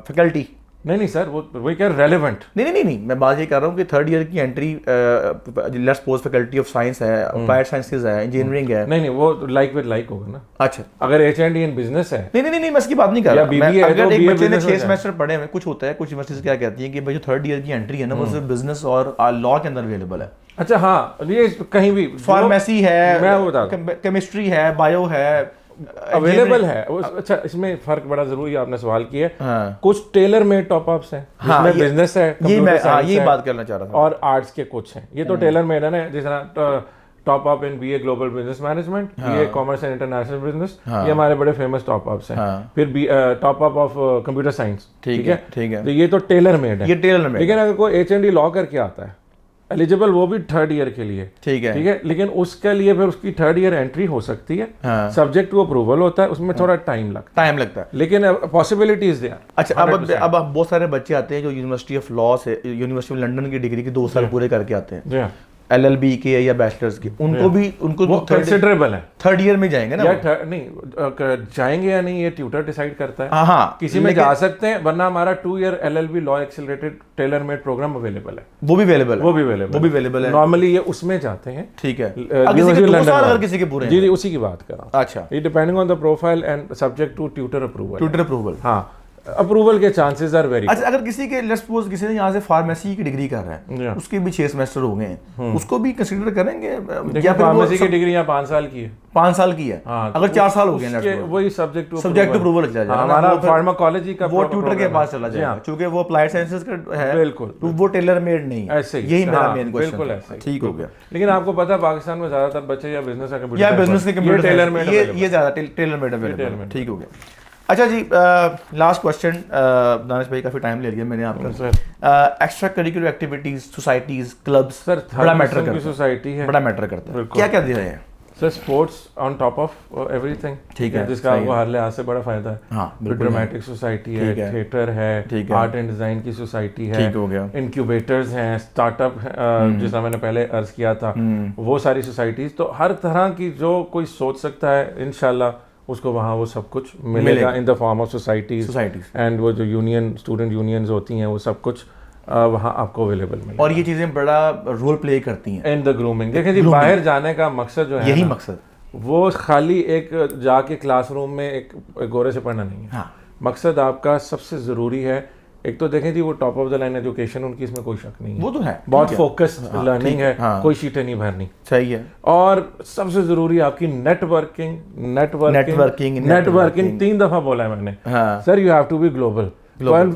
फैकल्टी, नहीं सर, वो क्या रेलेवेंट, नहीं, मैं बात ये कर रहा हूँ कि थर्ड ईयर की entry, let's suppose faculty of science है, अप्लाइड साइंसेज है, इंजीनियरिंग है, नहीं वो लाइक विद लाइक होगा ना। अच्छा, अगर एचएनडी इन बिजनेस है, नहीं, मैं इसकी बात नहीं कर या रहा। BBA मैं है अगर तो एक BA बच्चे ने business 6 हो सेमेस्टर पढ़े हुए, कुछ होता है, कुछ यूनिवर्सिटीज क्या कहती हैं कि भाई जो थर्ड ईयर की एंट्री है ना वो सिर्फ बिजनेस और लॉ के अंदर अवेलेबल है। अच्छा हाँ, ये कहीं भी फार्मेसी है, मैं बता केमिस्ट्री है, बायो है, अवेलेबल है। अच्छा, इसमें फर्क बड़ा जरूरी आपने सवाल किया है। हाँ, कुछ टेलर मेड टॉप अप्स हैं जिसमें बिजनेस है, यही बात करना चाह रहा था, और आर्ट्स के कुछ हैं। ये तो टेलर मेड है ना, जिस तरह top up in BA global business management, BA commerce and international business, ये हमारे बड़े फेमस टॉप अप्स हैं। फिर top up of computer science, ठीक है, तो ये तो टेलर मेड है, ये टेलर मेड। लेकिन अगर कोई एचएनडी लॉ करके आता है एलिजिबल, वो भी थर्ड ईयर के लिए, ठीक है, लेकिन उसके लिए फिर उसकी थर्ड ईयर एंट्री हो सकती है, सब्जेक्ट टू अप्रूवल होता है, उसमें थोड़ा टाइम लगता है, लेकिन पॉसिबिलिटीज देयर। अच्छा, अब बहुत सारे बच्चे आते हैं जो यूनिवर्सिटी ऑफ लॉ से, यूनिवर्सिटी ऑफ लंदन की डिग्री के 2 साल पूरे करके आते हैं, LLB के या बैचलर्स के, उनको वो कंसिडरेबल है, थर्ड ईयर में जाएंगे ना, नहीं जाएंगे या नहीं ये ट्यूटर डिसाइड करता है। हाँ, किसी में जा सकते हैं, वरना हमारा 2 year LLB law accelerated tailor made program available है, वो भी अवेलेबल है। नॉर्मली ये उसमें जाते हैं, ठीक है, अगर किसी के पूरे, जी उसी की बात कर रहा हूँ। अच्छा, ये depending on the profile and subject to tutor approval. हाँ, अप्रूवल के चांसेस आर वेरी। अच्छा, अगर किसी के लेट्स सपोज किसी ने यहाँ से फार्मेसी की डिग्री कर रहा है, उसके भी 6 सेमेस्टर हो गए हैं, उसको भी कंसीडर करेंगे या फार्मेसी की डिग्री यहाँ 5 साल की है, 5 साल की है, अगर 4 साल हो गए वही सब्जेक्ट टू अप्रूवल चला जाएगा, हमारा फार्माकोलॉजी का वो ट्यूटर के पास चला जाएगा, क्योंकि वो अप्लाइड साइंसेस का है, बिल्कुल, तो वो टेलर मेड नहीं है। ऐसे यही मेरा मेन क्वेश्चन, बिल्कुल ऐसे, ठीक हो गया। लेकिन आपको पता है पाकिस्तान में ज्यादातर बच्चे या बिजनेस के कंप्यूटर टेलर मेड, ये ज्यादा टेलर मेड अवेलेबल, ठीक हो गया। अच्छा जी, लास्ट क्वेश्चन, दानिश भाई काफ़ी टाइम ले लिया मैंने आपका। Extra curricular activities, societies, clubs, sir बड़ा मैटर करता है, सोसाइटी है, बड़ा मैटर करता है, क्या क्या दे रहे हैं sir? Sports on top of everything, ठीक है, जिसका आपको हर लिहाज से बड़ा फायदा है। हाँ, ड्रामेटिक सोसाइटी है, थिएटर है, आर्ट एंड डिजाइन की सोसाइटी है, ठीक हो गया, इंक्यूबेटर्स हैं, स्टार्टअप जिसका मैंने पहले अर्ज किया था, वो सारी सोसाइटीज। तो हर तरह की जो कोई सोच सकता है, इंशाल्लाह उसको वहाँ वो सब कुछ मिलेगा in the form of societies and वो जो यूनियन, स्टूडेंट यूनियंस होती हैं, वो सब कुछ वहाँ आपको अवेलेबल मिलेगा। और ये चीज़ें बड़ा रोल प्ले करती हैं इन द ग्रूमिंग। देखिए जी, बाहर जाने का मकसद जो है, यही मकसद, वो खाली एक जाके क्लासरूम में एक गोरे से पढ़ना नहीं है। हाँ, मकसद आपका सबसे ज़रूरी है, एक तो देखें जी वो top of the line education, उनकी इसमें कोई शक नहीं है, वो तो है, बहुत फोकस्ड लर्निंग है, कोई शीटें नहीं भरनी, सही है। और सबसे जरूरी आपकी नेटवर्किंग 3 दफा बोला है मैंने, sir you have to be global.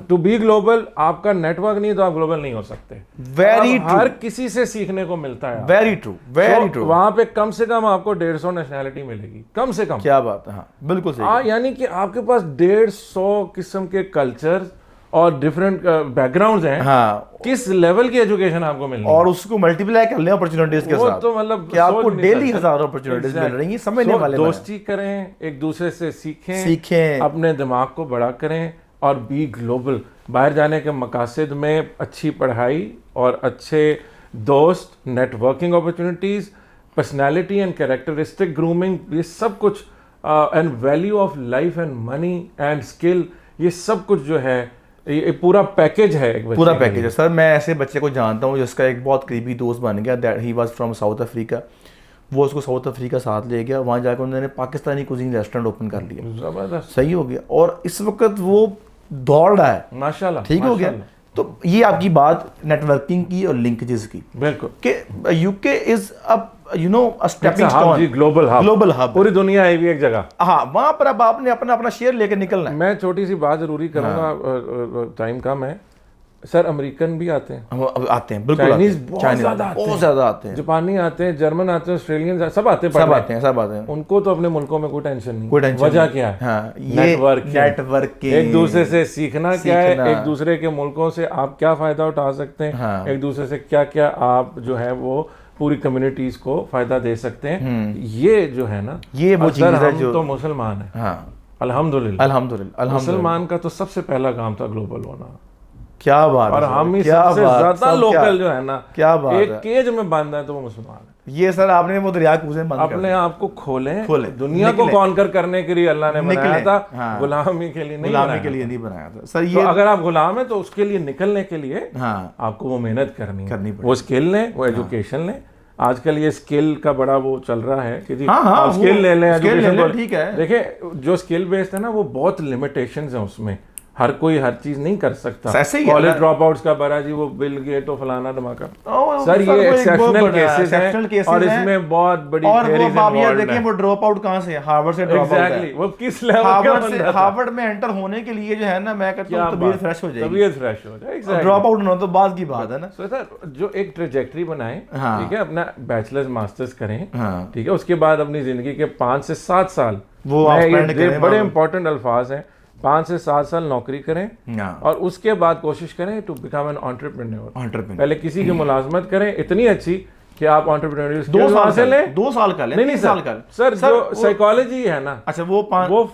To be global, आपका नेटवर्क नहीं तो आप ग्लोबल नहीं हो सकते। वेरी ट्रू, हर किसी से सीखने को मिलता है। Very true, very true. वहां पे कम से कम आपको 150 नेशनैलिटी मिलेगी, कम से कम। क्या बात है, हाँ बिल्कुल सही। यानी कि आपके पास 150 किस्म के कल्चर और डिफरेंट बैकग्राउंड्स हैं। हाँ, किस लेवल की एजुकेशन आपको मिलनी है, और उसको मल्टीप्लाई कर लें अपॉर्चुनिटीज के साथ, तो मतलब कि आपको डेली हजारों अपॉर्चुनिटीज मिल रही हैं, समझने वाले। दोस्ती करें, एक दूसरे से सीखें, अपने दिमाग को बड़ा करें और बी ग्लोबल। बाहर जाने के मकासद में अच्छी पढ़ाई और अच्छे दोस्त, networking opportunities, personality and characteristic grooming, ये सब कुछ, and value of life and money and skill, ये सब कुछ जो है ये पूरा पैकेज है, एक पूरा पैकेज है। सर मैं ऐसे बच्चे को जानता हूँ जिसका एक बहुत करीबी दोस्त बन गया, that he was from south Africa. वो उसको साउथ अफ्रीका साथ ले गया, वहाँ जाकर उन्होंने पाकिस्तानी कुजीन रेस्टोरेंट ओपन कर लिया, जबरदस्त, सही हो गया। और इस वक्त वो दौड़ रहा है, माशाल्लाह, ठीक हो गया। तो ये आपकी बात नेटवर्किंग की और लिंकेजेस की, बिल्कुल, कि यूके इज अब you know a stepping stone, global hub, पूरी दुनिया आई हुई एक जगह। हाँ, वहां पर अब आपने अपना शेयर लेकर निकलना है। मैं छोटी सी बात जरूरी करूंगा, टाइम कम है। सर अमेरिकन भी आते हैं, आते हैं बिल्कुल, चाइनीज बहुत ज्यादा आते हैं, जापानी आते हैं, जर्मन आते हैं, ऑस्ट्रेलियन सब आते हैं। उनको तो अपने मुल्कों में कोई टेंशन नहीं। वजह क्या है? नेटवर्किंग, एक दूसरे से सीखना क्या है, एक दूसरे के मुल्कों से आप क्या फायदा उठा सकते हैं, एक दूसरे से क्या क्या आप जो है वो पूरी कम्युनिटीज को फायदा दे सकते हैं। ये जो है ना, ये वो चीज़ है जो, तो मुसलमान है, हाँ अल्हम्दुलिल्लाह मुसलमान का तो सबसे पहला काम था ग्लोबल होना। क्या बात और है, हम ही क्या सबसे बात, ज्यादा सब लोकल जो है ना, क्या बात एक है। केज में बांधा है तो वो मुसलमान है। ये सर आपने वो दरिया कूजे बंद कर अपने आप को खोले, खोले, दुनिया को कॉन्कर करने के लिए अल्लाह ने बनाया था, हाँ, गुलामी के लिए नहीं, गुलामी के लिए नहीं बनाया था सर। तो ये अगर आप गुलाम है तो उसके लिए निकलने के लिए हाँ आपको वो मेहनत करनी है, पड़ेगी। वो स्किल लें, वो एजुकेशन लें। आजकल ये स्किल का बड़ा वो चल रहा है कि जी हाँ, स्किल ले लें, एजुकेशन ठीक है। देखिए जो स्किल बेस्ड है ना, वो बहुत लिमिटेशंस हैं उसमें, हर कोई हर चीज नहीं कर सकता। कॉलेज ड्रॉप आउट्स का बरा जी, वो बिल गेट और फलाना धमाका। सर ये एक्सेप्शनल केसेस हैं और इसमें बहुत बड़ी थियरीज इन्वॉल्वड है। देखिए वो ड्रॉप आउट कहां से है, हार्वर्ड से ड्रॉप आउट है। वो किस लेवल का बंदा था? हार्वर्ड में एंटर होने के लिए जो है ना, मैं कहता हूं तबीयत फ्रेश हो जाएगी, तबीयत फ्रेश हो जाए। एग्जैक्टली, ड्रॉप आउट होना तो बाद की बात है ना। सो सर जो एक ट्रेजेक्टरी बनाएं, हाँ, ठीक है, अपना बैचलर्स मास्टर्स करें, हाँ, ठीक है, उसके बाद अपनी जिंदगी के 5 से 7 साल वो बड़े इंपॉर्टेंट अल्फाज हैं, 5 से 7 साल नौकरी करें और उसके बाद कोशिश करें टू बिकम एन एंटरप्रेन्योर। पहले किसी की मुलाजमत करें इतनी अच्छी कि आप एंटरप्रेन्योरियल स्किल्स हासिल लें। 2 साल का लें, नहीं साल का सर जो साइकोलॉजी है ना, अच्छा वो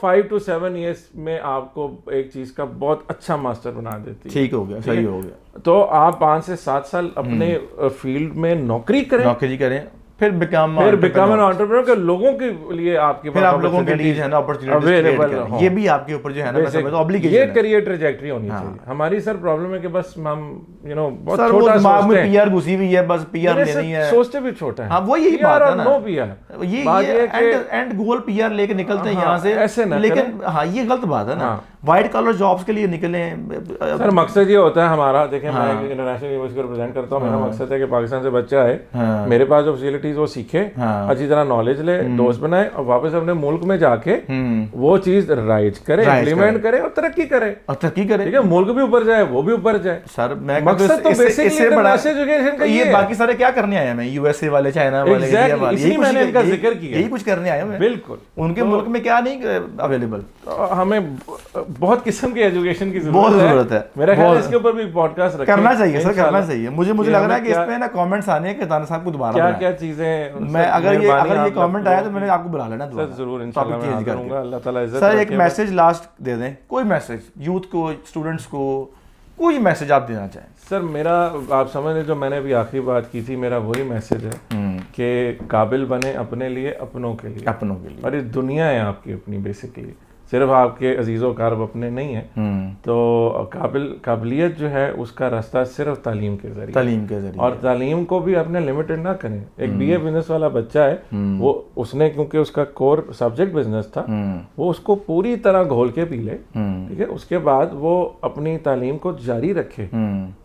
5 to 7 ईयर्स में आपको एक चीज का बहुत अच्छा मास्टर बना देती है। ठीक हो गया, सही हो गया। तो आप 5 से 7 साल अपने फील्ड में नौकरी करें, फिर बिकम एन एंटरप्रेन्योर के लोगों के लिए आपके फिर आप लोगों के लिए जो है ना अपॉर्चुनिटीज अवेलेबल है। ये भी आपके ऊपर जो है ना ऑब्लिगेशन है, ये करियर ट्रैजेक्टरी होनी चाहिए। हमारी सर प्रॉब्लम है कि बस हम बहुत सर छोटा दिमाग में पीआर घुसी हुई है, बस पीआर लेनी है, सोचते भी छोटा है। हां वो यही बात है ना, नो पीआर, ये एंड गोल पीआर लेके निकलते हैं यहां से, ऐसे ना, लेकिन हां ये गलत बात है ना। व्हाइट कॉलर जॉब्स के लिए निकले सर, मकसद ये होता है हमारा, देखें मैं इंटरनेशनल यूनिवर्सिटी को रिप्रेजेंट करता हूँ, मेरा मकसद है कि पाकिस्तान से बच्चा आए, मेरे पास जो फैसिलिटीज वो सीखे, अच्छी तरह नॉलेज ले, दोस्त बनाए और वापस अपने मुल्क में जाके वो चीज राइज करे, इम्प्लीमेंट करे और तरक्की करे, ठीक है, मुल्क भी ऊपर जाए, वो भी ऊपर जाए। सर मैं मकसद तो बेसिकली एजुकेशन का ये बाकी सारे क्या करने आए हैं, मैं यूएसए वाले, चाइना वाले, इसी मैंने इनका जिक्र किया, यही कुछ करने आए हैं। बिल्कुल, उनके मुल्क में क्या नहीं अवेलेबल, हमें बहुत किस्म की एजुकेशन की जरूरत है। मेरा ख्याल है इसके ऊपर भी पॉडकास्ट करना चाहिए सर, करना चाहिए। मुझे लग रहा है कि इसमें ना कमेंट्स आने के दाना साहब को दोबारा क्या चीजें, मैं अगर ये कमेंट आया तो मैंने आपको बुला लेना सर, जरूर इंशाल्लाह मैं करूंगा। अल्लाह ताला इज्जत सर एक मैसेज लास्ट दे दें, कोई मैसेज यूथ को, स्टूडेंट्स को, कोई मैसेज आप देना चाहें। सर मेरा, आप समझ लें जो मैंने अभी आखिरी बात की थी, मेरा वही मैसेज है कि काबिल बने अपने लिए, अपनों के लिए, और ये दुनिया है आपकी अपनी, बेसिकली सिर्फ आपके अजीज़ो कारब अपने नहीं है। तो काबिलियत जो है उसका रास्ता सिर्फ तालीम के जरिए, और तालीम को भी अपने लिमिटेड ना करें। एक बीए बिजनेस वाला बच्चा है, वो उसने क्योंकि उसका कोर सब्जेक्ट बिजनेस था, वो उसको पूरी तरह घोल के पी ले, ठीक है, उसके बाद वो अपनी तालीम को जारी रखे।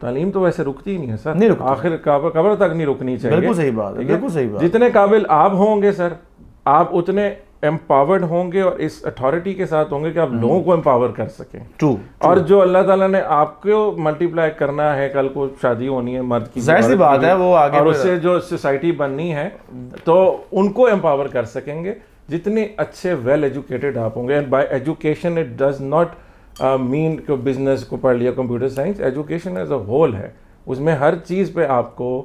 तालीम तो वैसे रुकती ही नहीं है सर, आखिर कब्र तक नहीं रुकनी चाहिए। बिल्कुल सही बात है, बिल्कुल सही बात। जितने काबिल आप होंगे सर, आप उतने एम्पावर्ड होंगे और इस अथॉरिटी के साथ होंगे कि आप लोगों को एम्पावर कर सकें। ट्रू। और जो अल्लाह ताला ने आपको मल्टीप्लाई करना है, कल को शादी होनी है मर्द की, जाहिर सी बात है, वो आगे और उससे जो सोसाइटी बननी है, तो उनको एम्पावर कर सकेंगे जितने अच्छे वेल एजुकेटेड आप होंगे। And by education it does not mean कि बिजनेस को पढ़ लिया, computer science, education as a whole है, उसमें हर चीज पे आपको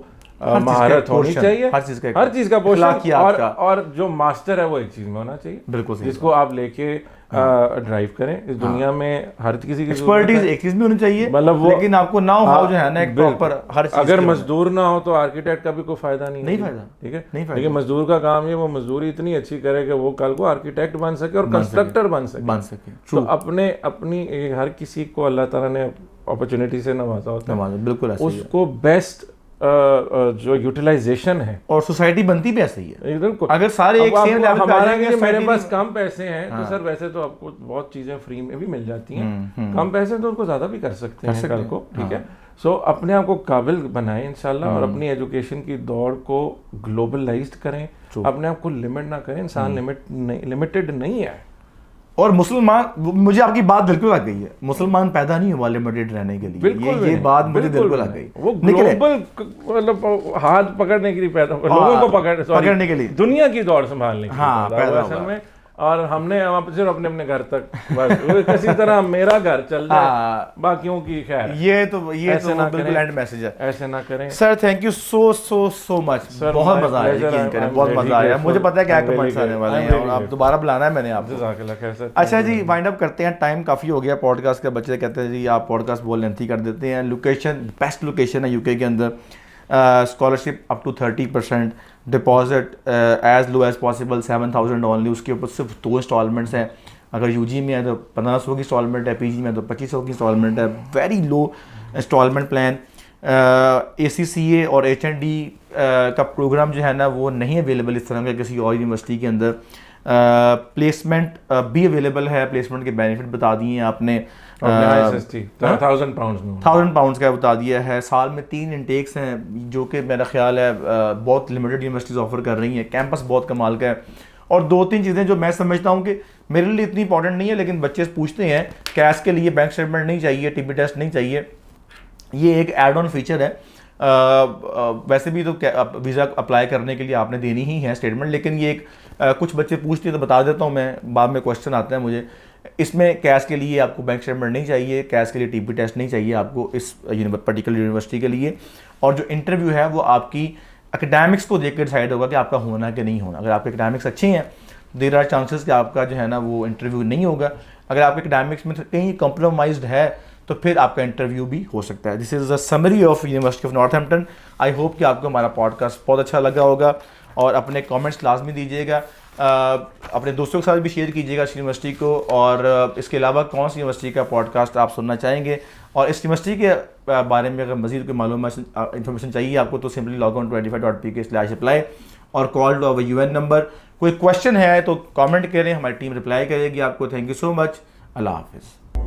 महारत होनी चाहिए, हर चीज का पोर्शन, और जो मास्टर है वो एक चीज में होना चाहिए, बिल्कुल, जिसको आप लेके ड्राइव करें। इस दुनिया में हर किसी की एक्सपर्टीज एक चीज में होनी चाहिए, मतलब वो, लेकिन आपको नाउ हाउ जो है ना एक प्रॉपर हर चीज। अगर मजदूर ना हो तो आर्किटेक्ट का भी कोई फायदा नहीं फायदा, ठीक है, लेकिन मजदूर का काम ये, वो मजदूरी इतनी अच्छी करे कि वो कल को आर्किटेक्ट बन सके और कंस्ट्रक्टर बन सके। तो अपनी हर किसी को अल्लाह ताला ने अपॉर्चुनिटी से नवाजा होता है, बिल्कुल, उसको बेस्ट जो यूटिलाइजेशन है, और सोसाइटी बनती भी ऐसे ही है। बिल्कुल, अगर सारे एक सेम लेवल पे आ जाएंगे, मेरे पास कम पैसे हैं तो सर वैसे तो आपको बहुत चीजें फ्री में भी मिल जाती हैं, कम पैसे तो उनको ज्यादा भी कर सकते हैं कल को, ठीक है। सो अपने आप को काबिल बनाएं इंशाल्लाह, और अपनी एजुकेशन की दौड़ को ग्लोबलाइज्ड करें, अपने आप को लिमिट ना करें। इंसान लिमिटेड नहीं है। और मुसलमान, मुझे आपकी बात दिल को लग गई है, मुसलमान पैदा नहीं हुआ लिमिटेड रहने के लिए, ये बात मुझे दिल को लग गई। वो ग्लोबल मतलब हाथ पकड़ने के लिए पैदा, लोगों को पकड़ने के लिए, दुनिया की दौड़ संभालने के लिए पैदा हुआ। और हमने वहाँ पे सिर्फ अपने अपने घर तक बस वो किसी तरह मेरा घर चल जाए, बाकियों की खैर। ये तो बिल्कुल एंड मैसेज है, ऐसे ना करें। Sir thank you so much, बहुत मजा आया यकीन करें, बहुत मजा आया। मुझे पता है क्या कमेंट्स आने वाले हैं और आप दोबारा बुलाना है मैंने आपको। अच्छा जी, वाइंड अप करते हैं, टाइम काफ़ी हो गया पॉडकास्ट का। बच्चे कहते हैं जी आप पॉडकास्ट बहुत लेंथी कर देते हैं। लोकेशन बेस्ट लोकेशन है यूके के अंदर, scholarship up to 30%, deposit as low as possible 7,000 only, उसके ऊपर सिर्फ 2 इंस्टॉलमेंट्स हैं। अगर यूजी में है तो 1500 की इंस्टॉलमेंट है, पीजी में तो 2500 की इंस्टॉलमेंट है, very low instalment plan. ACCA और HND का प्रोग्राम जो है ना वो नहीं अवेलेबल इस तरह का किसी और यूनिवर्सिटी के अंदर। प्लेसमेंट भी अवेलेबल है, प्लेसमेंट के बेनिफिट बता दिए हैं आपने, 1000 पाउंड्स का बता दिया है। साल में 3 इंटेक्स हैं जो कि मेरा ख्याल है बहुत लिमिटेड यूनिवर्सिटीज़ ऑफर कर रही हैं। कैंपस बहुत कमाल का है। और 2-3 चीज़ें जो मैं समझता हूँ कि मेरे लिए इतनी इंपॉर्टेंट नहीं है, लेकिन बच्चे पूछते हैं कैश के लिए बैंक स्टेटमेंट नहीं चाहिए, TB टेस्ट नहीं चाहिए, ये एक एड ऑन फीचर है। वैसे भी तो वीज़ा अप्लाई करने के लिए आपने देनी ही है स्टेटमेंट, लेकिन ये एक कुछ बच्चे पूछते हैं तो बता देता हूँ मैं, बाद में क्वेश्चन आते हैं मुझे। इसमें कैश के लिए आपको बैंक स्टेटमेंट नहीं चाहिए, कैश के लिए TB टेस्ट नहीं चाहिए आपको इस पर्टिकुलर यूनिवर्सिटी के लिए। और जो इंटरव्यू है वो आपकी एकेडमिक्स को देख कर डिसाइड होगा कि आपका होना कि नहीं होना। अगर आपके एकेडमिक्स अच्छे हैं देर आर चांसेस कि आपका जो है ना वो इंटरव्यू नहीं होगा। अगर आपके एकेडमिक्स में कहीं कॉम्प्रोमाइज्ड है तो फिर आपका इंटरव्यू भी हो सकता है। This is the summary of university of Northampton. I hope कि आपको हमारा पॉडकास्ट बहुत अच्छा लगा होगा और अपने कमेंट्स लाजमी दीजिएगा, अपने दोस्तों के साथ भी शेयर कीजिएगा इस यूनिवर्सिटी को। और इसके अलावा कौन सी यूनिवर्सिटी का पॉडकास्ट आप सुनना चाहेंगे और इस यूनिवर्सिटी के बारे में अगर मज़ीद कोई मालूमात इन्फॉर्मेशन चाहिए आपको तो सिंपली लॉग ऑन 25.pk/apply और call to our UN number. कोई क्वेश्चन है तो कमेंट करें, हमारी टीम रिप्लाई करेगी आपको। थैंक यू सो मच, अल्लाह हाफिज़।